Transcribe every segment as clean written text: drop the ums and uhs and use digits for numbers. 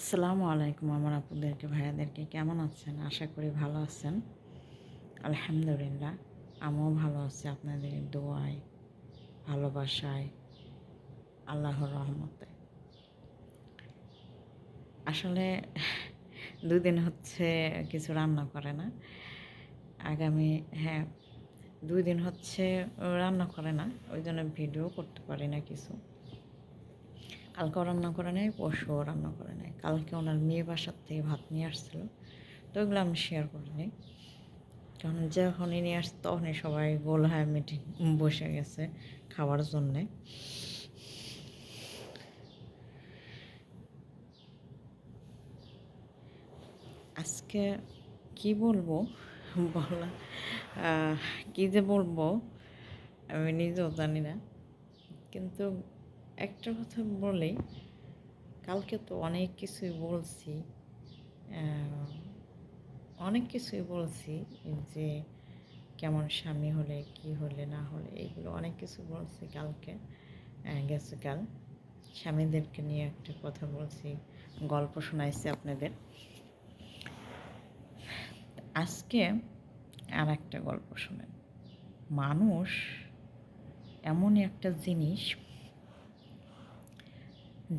আসসালামু আলাইকুম আমার আপুদেরকে ভাইয়াদেরকে কেমন আছেন? আশা করি ভালো আছেন। আলহামদুলিল্লাহ আমিও ভালো আছি আপনাদের দোয়ায়, ভালোবাসায়, আল্লাহর রহমতে। আসলে ২ দিন হচ্ছে কিছু রান্না করে না। আগামী হ্যাঁ, ২ দিন হচ্ছে রান্না করে না। ওইজন্য ভিডিও করতে পারি না কিছু। কালকেও রান্না করে নাই, পরশুও রান্না করে নাই। কালকে ওনার মেয়ে বাসার থেকে ভাত নিয়ে আসছিল। তো ওগুলো আমি শেয়ার করিনি। কারণ যখনই নিয়ে আসছে তখনই সবাই গোল হয়ে মিটিং বসে গেছে খাওয়ার জন্যে। আজকে কি বলবো বলা কী যে বলবো আমি নিজেও জানি না। কিন্তু একটা কথা বলি, কালকে তো অনেক কিছুই বলছি, অনেক কিছুই বলছি যে কেমন স্বামী হলে কি হলে না হলে এগুলো অনেক কিছু বলছি কালকে। গেছে কাল স্বামীদেরকে নিয়ে একটা কথা বলছি, গল্প শোনাইছি আপনাদের। আজকে আর একটা গল্প শোনেন। মানুষ এমনই একটা জিনিস,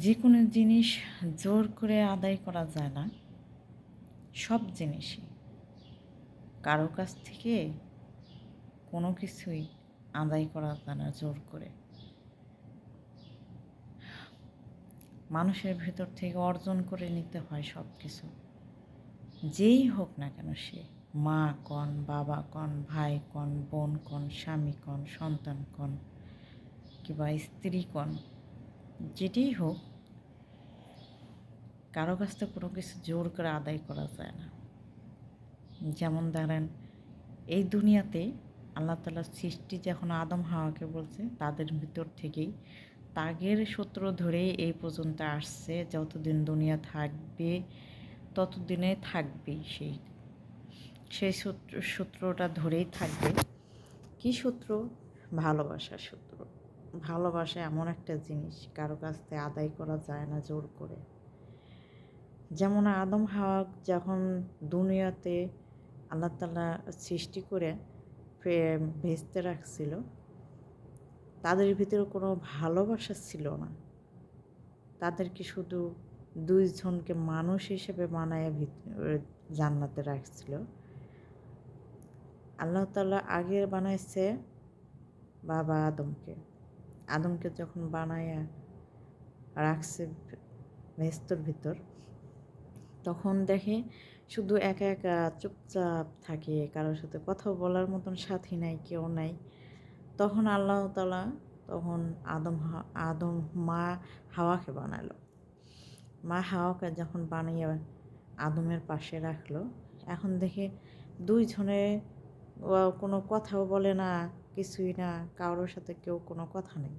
যে কোনো জিনিস জোর করে আদায় করা যায় না। সব জিনিসই কারো কাছ থেকে কোনো কিছুই আদায় করা যায় না জোর করে। মানুষের ভেতর থেকে অর্জন করে নিতে হয় সব কিছু, যেই হোক না কেন সে, মা কন, বাবা কন, ভাই কন, বোন কন, স্বামী কন, সন্তান কন, কিংবা স্ত্রী কন, যেটাই হোক কারো কাছ থেকে কোনো কিছু জোর করে আদায় করা যায় না। যেমন ধরেন, এই দুনিয়াতে আল্লাহ তাআলার সৃষ্টি যখন আদম হাওয়াকে বলছে, তাদের ভিতর থেকেই তাগের সূত্র ধরেই এই পর্যন্ত আসছে। যতদিন দুনিয়া থাকবে ততদিনে থাকবেই সেই সূত্রটা ধরেই থাকবে। কী সূত্র? ভালোবাসার সূত্র। ভালোবাসা এমন একটা জিনিস কারো কাছ থেকে আদায় করা যায় না জোর করে। যেমন আদম হাওয়া যখন দুনিয়াতে আল্লাহ তাআলা সৃষ্টি করে ভেস্তে রাখছিল, তাদের ভিতরে কোনো ভালোবাসা ছিল না। তাদেরকে শুধু দুইজনকে মানুষ হিসেবে বানায় জান্নাতে রাখছিল। আল্লাহ তাআলা আগে বানাইছে বাবা আদমকে যখন বানায়া রাখছে ভেস্তর ভিতর, তখন দেখে শুধু একা একা চুপচাপ থাকে, কারোর সাথে কথা বলার মতন সাথী নাই, কেউ নাই। তখন আল্লাহ তাআলা তখন আদম মা হাওয়াকে বানালো। মা হাওয়াকে যখন বানিয়ে আদমের পাশে রাখলো, এখন দেখে দুইজনে কোনো কথাও বলে না, কিছুই না, কারোর সাথে কেউ কোনো কথা নেই,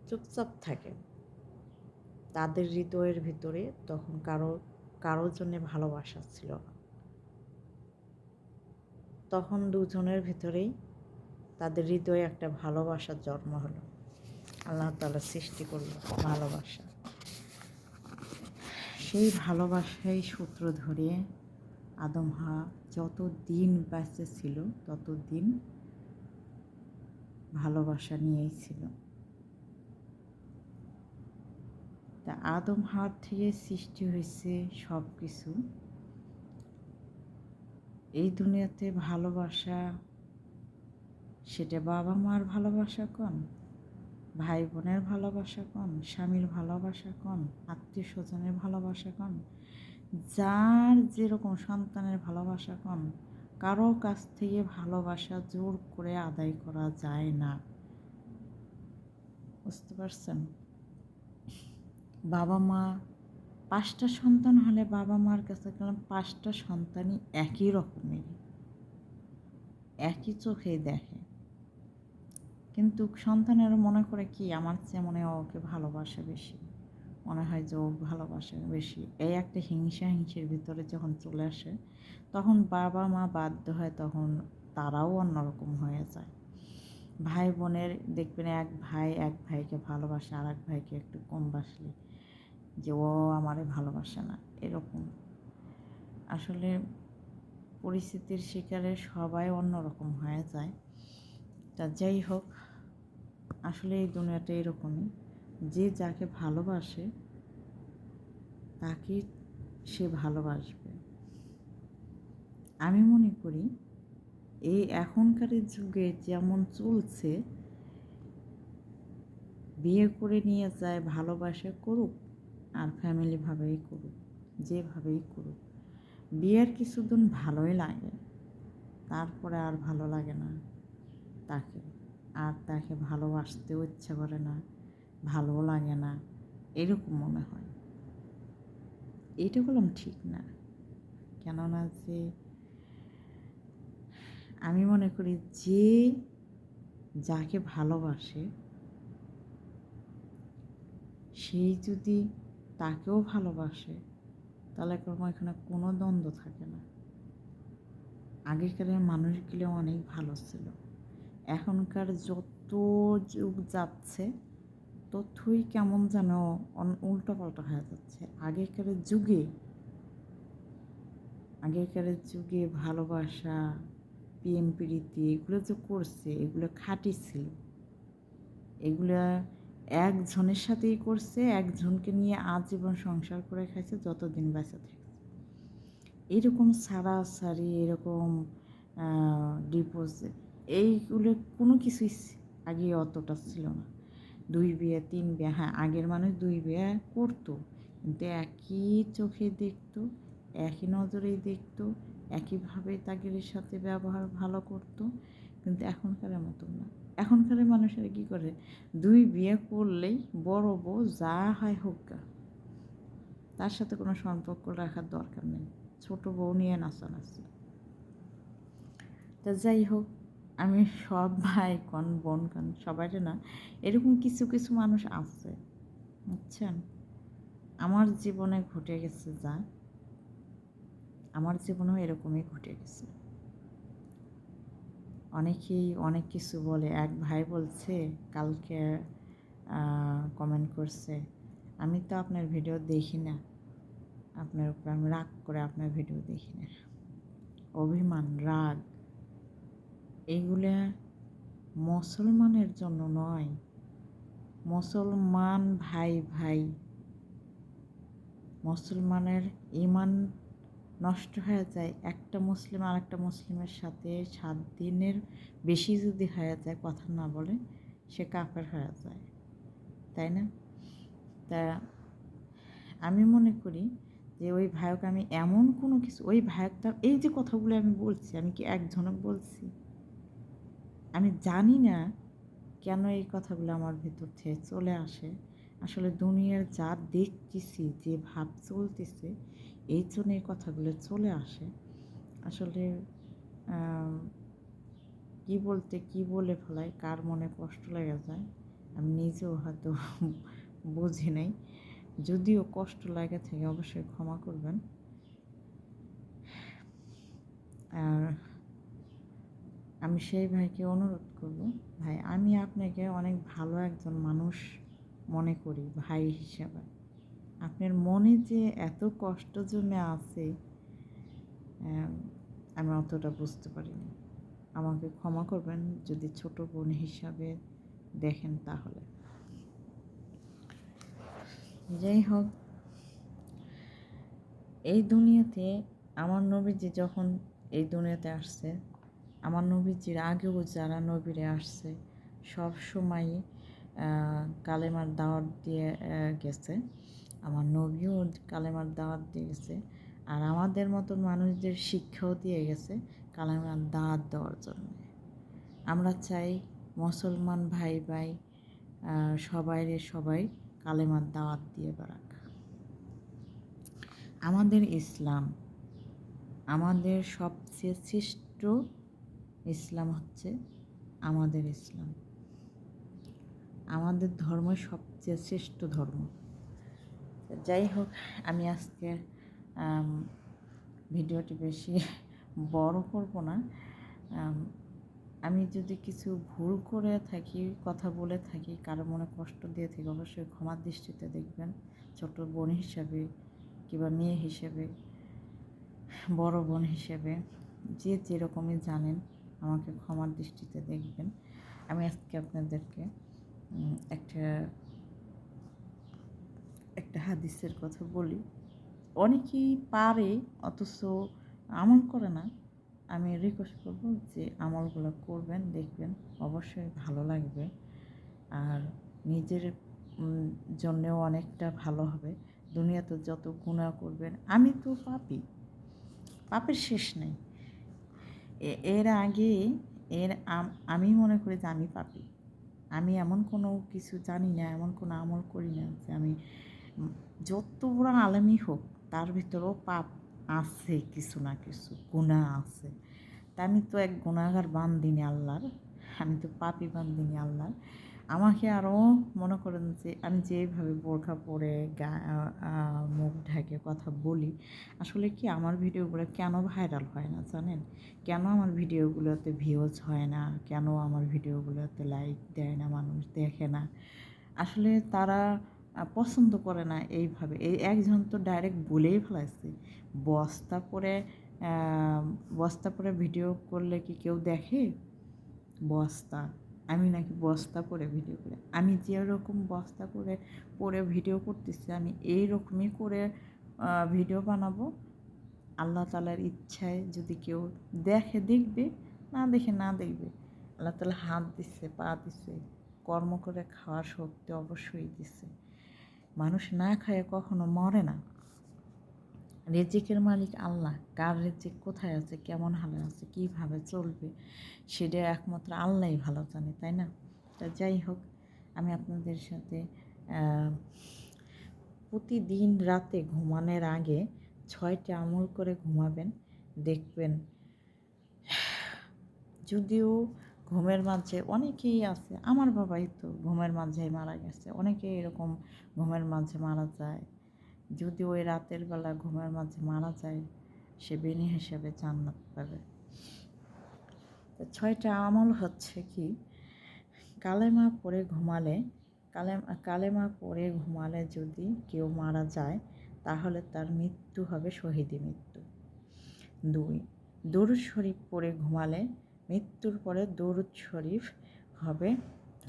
চুপচাপ থাকে। তাদের হৃদয়ের ভিতরে তখন কারোর জন্যে ভালোবাসা ছিল না। তখন দুজনের ভিতরেই তাদের হৃদয়ে একটা ভালোবাসার জন্ম হলো। আল্লাহ তাআলা সৃষ্টি করলো ভালোবাসা। সেই ভালোবাসাই সূত্র ধরে আদম হাওয়া যত দিন বেঁচে ছিল ততদিন ভালোবাসা নিয়েই ছিল। তা আদম হাওয়ার থেকে সৃষ্টি হয়েছে সব কিছু। এই দুনিয়াতে ভালোবাসা, সেটা বাবা মার ভালোবাসা কন, ভাই বোনের ভালোবাসা কন, স্বামীর ভালোবাসা কন, আত্মীয় স্বজনের ভালোবাসা কন, যার যেরকম সন্তানের ভালোবাসা কন, কারো কাছ থেকে ভালোবাসা জোর করে আদায় করা যায় না। বুঝতে পারছেন? বাবা মা 5টা সন্তান হলে বাবা মার কাছে গেলাম, 5টা সন্তানই একই রকমের, একই চোখেই দেখে। কিন্তু সন্তানেরা মনে করে কি, আমার চেয়ে মনে হয় ওকে ভালোবাসে বেশি, মনে হয় যে ও ভালোবাসে বেশি। এই একটা হিংসের ভিতরে যখন চলে আসে, তখন বাবা মা বাধ্য হয়, তখন তারাও অন্যরকম হয়ে যায়। ভাই বোনের দেখবেন এক ভাইকে ভালোবাসে, আর এক ভাইকে একটু কম বাসলে যে ও আমারে ভালোবাসে না, এরকম। আসলে পরিস্থিতির শিকারে সবাই অন্যরকম হয়ে যায়। তা যাই হোক, আসলে এই দুনিয়াটা এরকমই, যে যাকে ভালোবাসে তাকে সে ভালোবাসবে। আমি মনে করি এই এখনকার যুগে যেমন চলছে, বিয়ে করে নিয়ে যায়, ভালোবাসে করুক আর ফ্যামিলিভাবেই করুক, যেভাবেই করুক, বিয়ের কিছুদিন ভালোই লাগে, তারপরে আর ভালো লাগে না তাকে, আর তাকে ভালোবাসতেও ইচ্ছা করে না, ভালোও লাগে না, এরকম মনে হয়। এইটা বললাম ঠিক না। কেননা যে আমি মনে করি যে যাকে ভালোবাসে সেই যদি তাকেও ভালোবাসে, তাহলে এখানে কোনো দ্বন্দ্ব থাকে না। আগেকারের মানুষগুলো অনেক ভালো ছিল। এখনকার যত যুগ যাচ্ছে ততই কেমন যেন উল্টোপাল্টা হয়ে যাচ্ছে। আগেকারের যুগে ভালোবাসা, প্রেম প্রীতি এগুলো যে করছে, এগুলো খাঁটি ছিল। এগুলো একজনের সাথেই করছে, একজনকে নিয়ে আজীবন সংসার করে খাইছে, যতদিন বেঁচে থাকছে। এরকম ছাড়াছাড়ি, এরকম ডিপোজিট, এইগুলো কোনো কিছুই আগে অতটা ছিল না। 2 বিয়ে 3 বিয়ে, হ্যাঁ আগের মানুষ 2 বিয়ে করতো, কিন্তু একই চোখে দেখতো, একই নজরেই দেখতো, একইভাবে তাদের সাথে ব্যবহার ভালো করতো। কিন্তু এখনকার মতন না। এখনকার মানুষেরা কী করে, 2 বিয়ে করলেই বড় বউ যা হয় হোক গা, তার সাথে কোনো সম্পর্ক রাখার দরকার নেই, ছোট বউ নিয়ে নাচানাচি। তা যাই হোক, আমি সব ভাই কন বোন কন সবাইরে না, এরকম কিছু কিছু মানুষ আছে, বুঝছেন। আমার জীবনে ঘটে গেছে যা, আমার জীবনেও এরকমই ঘটে গেছে। অনেকেই অনেক কিছু বলে। এক ভাই বলছে কালকে, কমেন্ট করছে, আমি তো আপনার ভিডিও দেখি না, আপনার উপর আমি রাগ করে আপনার ভিডিও দেখি না। অভিমান, রাগ, এইগুলা মুসলমানের জন্য নয়। মুসলমান ভাই ভাই, মুসলমানের ঈমান নষ্ট হয়ে যায় একটা মুসলিম আর একটা মুসলিমের সাথে 7 দিনের বেশি যদি হয়ে যায়, কথা না বলে, সে কাফের হয়ে যায়, তাই না? তা আমি মনে করি যে ওই ভাইকে আমি এমন কোনো কিছু, ওই ভাইকটা, এই যে কথাগুলো আমি বলছি, আমি কি একজনক বলছি? আমি জানি না কেন এই কথাগুলো আমার ভেতর থেকে চলে আসে। আসলে দুনিয়ার যা দেখতেছি, যে ভাব চলতেছে, এই জন্য এই কথাগুলো চলে আসে। আসলে কি বলতে কি বলে ফেলাই, কার মনে কষ্ট লেগে যায় আমি নিজেও হয়তো বুঝি নাই। যদিও কষ্ট লাগে থাকে, অবশ্যই ক্ষমা করবেন। আর আমি সেই ভাইকে অনুরোধ করব, ভাই আমি আপনাকে অনেক ভালো একজন মানুষ মনে করি ভাই হিসেবে। আপনার মনে যে এত কষ্ট জমে আছে, আমি অতটা বুঝতে পারিনি। আমাকে ক্ষমা করবেন যদি ছোট বোন হিসাবে দেখেন তাহলে। যাই হোক, এই দুনিয়াতে আমার নবীজি যখন এই দুনিয়াতে আসছে, আমার নবীজির আগেও যারা নবীরে আসছে সব সময়ই কালেমার দাওয়াত দিয়ে গেছে। আমার নবীও কালেমার দাওয়াত দিয়ে গেছে, আর আমাদের মতন মানুষদের শিক্ষাও দিয়ে গেছে কালেমার দাওয়াত দেওয়ার জন্য। আমরা চাই মুসলমান ভাই ভাই সবাই কালেমার দাওয়াত দিয়ে বেড়াক। আমাদের ইসলাম, আমাদের সবচেয়ে শ্রেষ্ঠ ইসলাম হচ্ছে আমাদের ইসলাম। আমাদের ধর্ম সবচেয়ে শ্রেষ্ঠ ধর্ম। যাই হোক, আমি আজকে ভিডিওটি বেশি বড় করব না। আমি যদি কিছু ভুল করে থাকি, কথা বলে থাকি, কারো মনে কষ্ট দিয়ে থাকি, অবশ্যই ক্ষমার দৃষ্টিতে দেখবেন। ছোট বোন হিসাবে কিংবা মেয়ে হিসেবে, বড় বোন হিসেবে, যে যেরকমই জানেন, আমাকে ক্ষমার দৃষ্টিতে দেখবেন। আমি আজকে আপনাদেরকে একটা একটা হাদিসের কথা বলি। অনেকেই পারে অথচ আমল করে না। আমি রিকোয়েস্ট করব যে আমলগুলো করবেন, দেখবেন অবশ্যই ভালো লাগবে। আর নিজের জন্যেও অনেকটা ভালো হবে। দুনিয়াতে যত গুনাহ করবেন, আমি তো পাপী, পাপের শেষ নেই। এর আগে আমি মনে করি যে আমি পাপী। আমি এমন কোনো কিছু জানি না, এমন কোনো আমল করি না যে আমি যত বড় আলেমই হোক তার ভিতরেও পাপ আছে, কিছু না কিছু গুনাহ আছে। তা আমি তো এক গুনাহগার বান্দিনী আল্লাহর, আমি তো পাপী বান্দিনী আল্লাহর। আমাকে আরও মনে করেন যে আমি যেভাবে বোরখা পরে মুখ ঢেকে কথা বলি, আসলে কি আমার ভিডিওগুলো কেন ভাইরাল হয় না জানেন? কেন আমার ভিডিওগুলোতে ভিউজ হয় না? কেন আমার ভিডিওগুলোতে লাইক দেয় না, মানুষ দেখে না? আসলে তারা পছন্দ করে না এইভাবে। এই একজন তো ডাইরেক্ট বলেই ফেলাইছে, বস্তা পরে বস্তা পরে ভিডিও করলে কি কেউ দেখে? বস্তা, আমি নাকি বস্তা পরে ভিডিও করে? আমি যেরকম বস্তা পরে ভিডিও করতেছি, আমি এইরকমই করে ভিডিও বানাবো। আল্লাহ তাআলার ইচ্ছায় যদি কেউ দেখে দেখবে, না দেখে না দেখবে। আল্লাহ তাআলা হাত দিচ্ছে, পা দিচ্ছে, কর্ম করে খাওয়ার শক্তি অবশ্যই দিচ্ছে। মানুষ না খায় কখনো মরে না। রেজিকের মালিক আল্লাহ। কার রেজিক কোথায় আছে, কেমন হালে আছে, কীভাবে চলবে, সেটা একমাত্র আল্লাহই ভালো জানে, তাই না? তা যাই হোক, আমি আপনাদের সাথে প্রতিদিন রাতে ঘুমানোর আগে 6টা আমল করে ঘুমাবেন, দেখবেন। যদিও ঘুমের মাঝে অনেকেই আছে, আমার বাবাই তো ঘুমের মাঝেই মারা গেছে, অনেকেই এরকম ঘুমের মাঝে মারা যায়। যদি ওই রাতের বেলা ঘুমের মাঝে মারা যায়, সে বেনি হিসেবে জান্নাত পাবে। তো 6টা আমল হচ্ছে কি, কালেমা পড়ে ঘুমালে, কালেমা পড়ে ঘুমালে যদি কেউ মারা যায়, তাহলে তার মৃত্যু হবে শহীদি মৃত্যু। 2, দরুদ শরীফ পড়ে ঘুমালে মৃত্যুর পরে দরুদ শরীফ হবে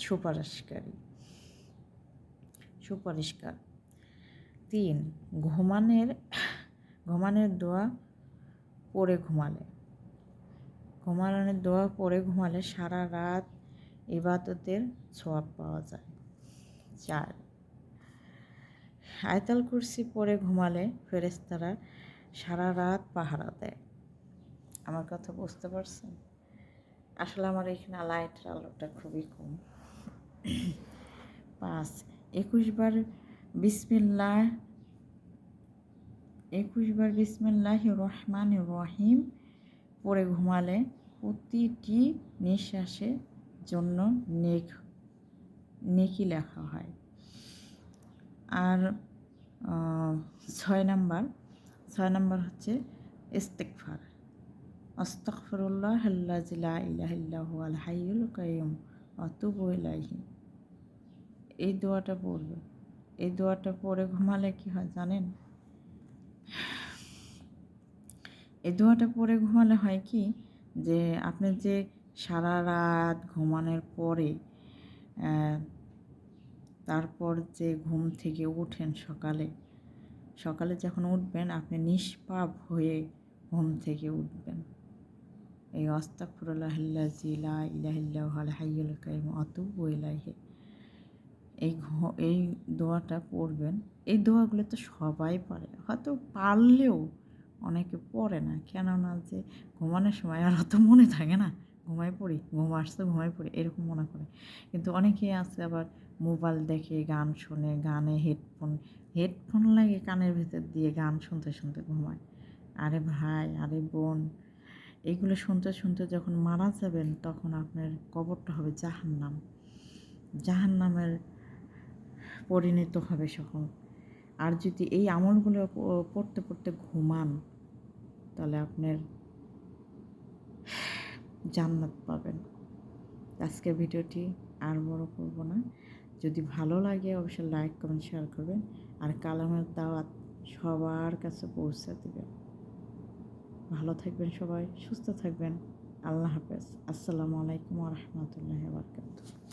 সুপারিশকার। 3, ঘুমানোর দোয়া পড়ে ঘুমালে সারা রাত ইবাদতের সওয়াব পাওয়া যায়। 4, আয়াতুল কুরসি পড়ে ঘুমালে ফেরেশতারা সারা রাত পাহারা দেয়। আমার কথা বুঝতে পারছেন? আসলে আমার এখানে লাইটের আলোটা খুবই কম। 5, 21 বার বিসমিল্লাহির রহমানির রহিম পড়ে ঘুমালে প্রতিটি নিঃশ্বাসের জন্য নেকি লেখা হয়। আর 6 নাম্বার হচ্ছে ইস্তিগফার। আস্তাগফিরুল্লাহাল্লাযী লা ইলাহা ইল্লা হুয়াল হাইয়ুল কাইয়্যুম ওয়া আতুবু ইলাইহি। এই দোয়াটা পড়বে। এই দোয়াটা পড়ে ঘুমালে কি হয় জানেন? এই দোয়াটা পড়ে ঘুমালে হয় কি, যে আপনি যে সারা রাত ঘুমানোর পরে তারপর যে ঘুম থেকে ওঠেন সকালে যখন উঠবেন, আপনি নিষ্পাপ হয়ে ঘুম থেকে উঠবেন। এই আস্তাগফিরুল্লাহাল্লাযী লা ইলাহা ইল্লা হুয়াল হাইয়ুল কাইয়্যুম ওয়া আতুবু ইলাইহি, এই দোয়াটা পড়বেন। এই দোয়াগুলো তো সবাই পারে, হয়তো পারলেও অনেকে পড়ে না, কেননা যে ঘুমানোর সময় আর অত মনে থাকে না, ঘুম আসছে ঘুমাই পড়ি এরকম মনে করে। কিন্তু অনেকেই আছে আবার মোবাইল দেখে, গান শোনে, গানে হেডফোন লাগে কানের ভিতর দিয়ে গান শুনতে শুনতে ঘুমায়। আরে ভাই, আরে বোন, এগুলো শুনতে শুনতে যখন মারা যাবেন, তখন আপনার কবরটা হবে জাহান্নামের পরিণত হবে সকল। আর যদি এই আমলগুলো পড়তে পড়তে ঘুমান, তাহলে আপনার জান্নাত পাবেন। আজকের ভিডিওটি আর বড় করব না। যদি ভালো লাগে অবশ্যই লাইক কমেন্ট শেয়ার করবেন, আর কালামের দাওয়াত সবার কাছে পৌঁছে দেবেন। ভালো থাকবেন সবাই, সুস্থ থাকবেন। আল্লাহ হাফেজ। আসসালামু আলাইকুম ওয়া রাহমাতুল্লাহি ওয়া বারাকাতুহু।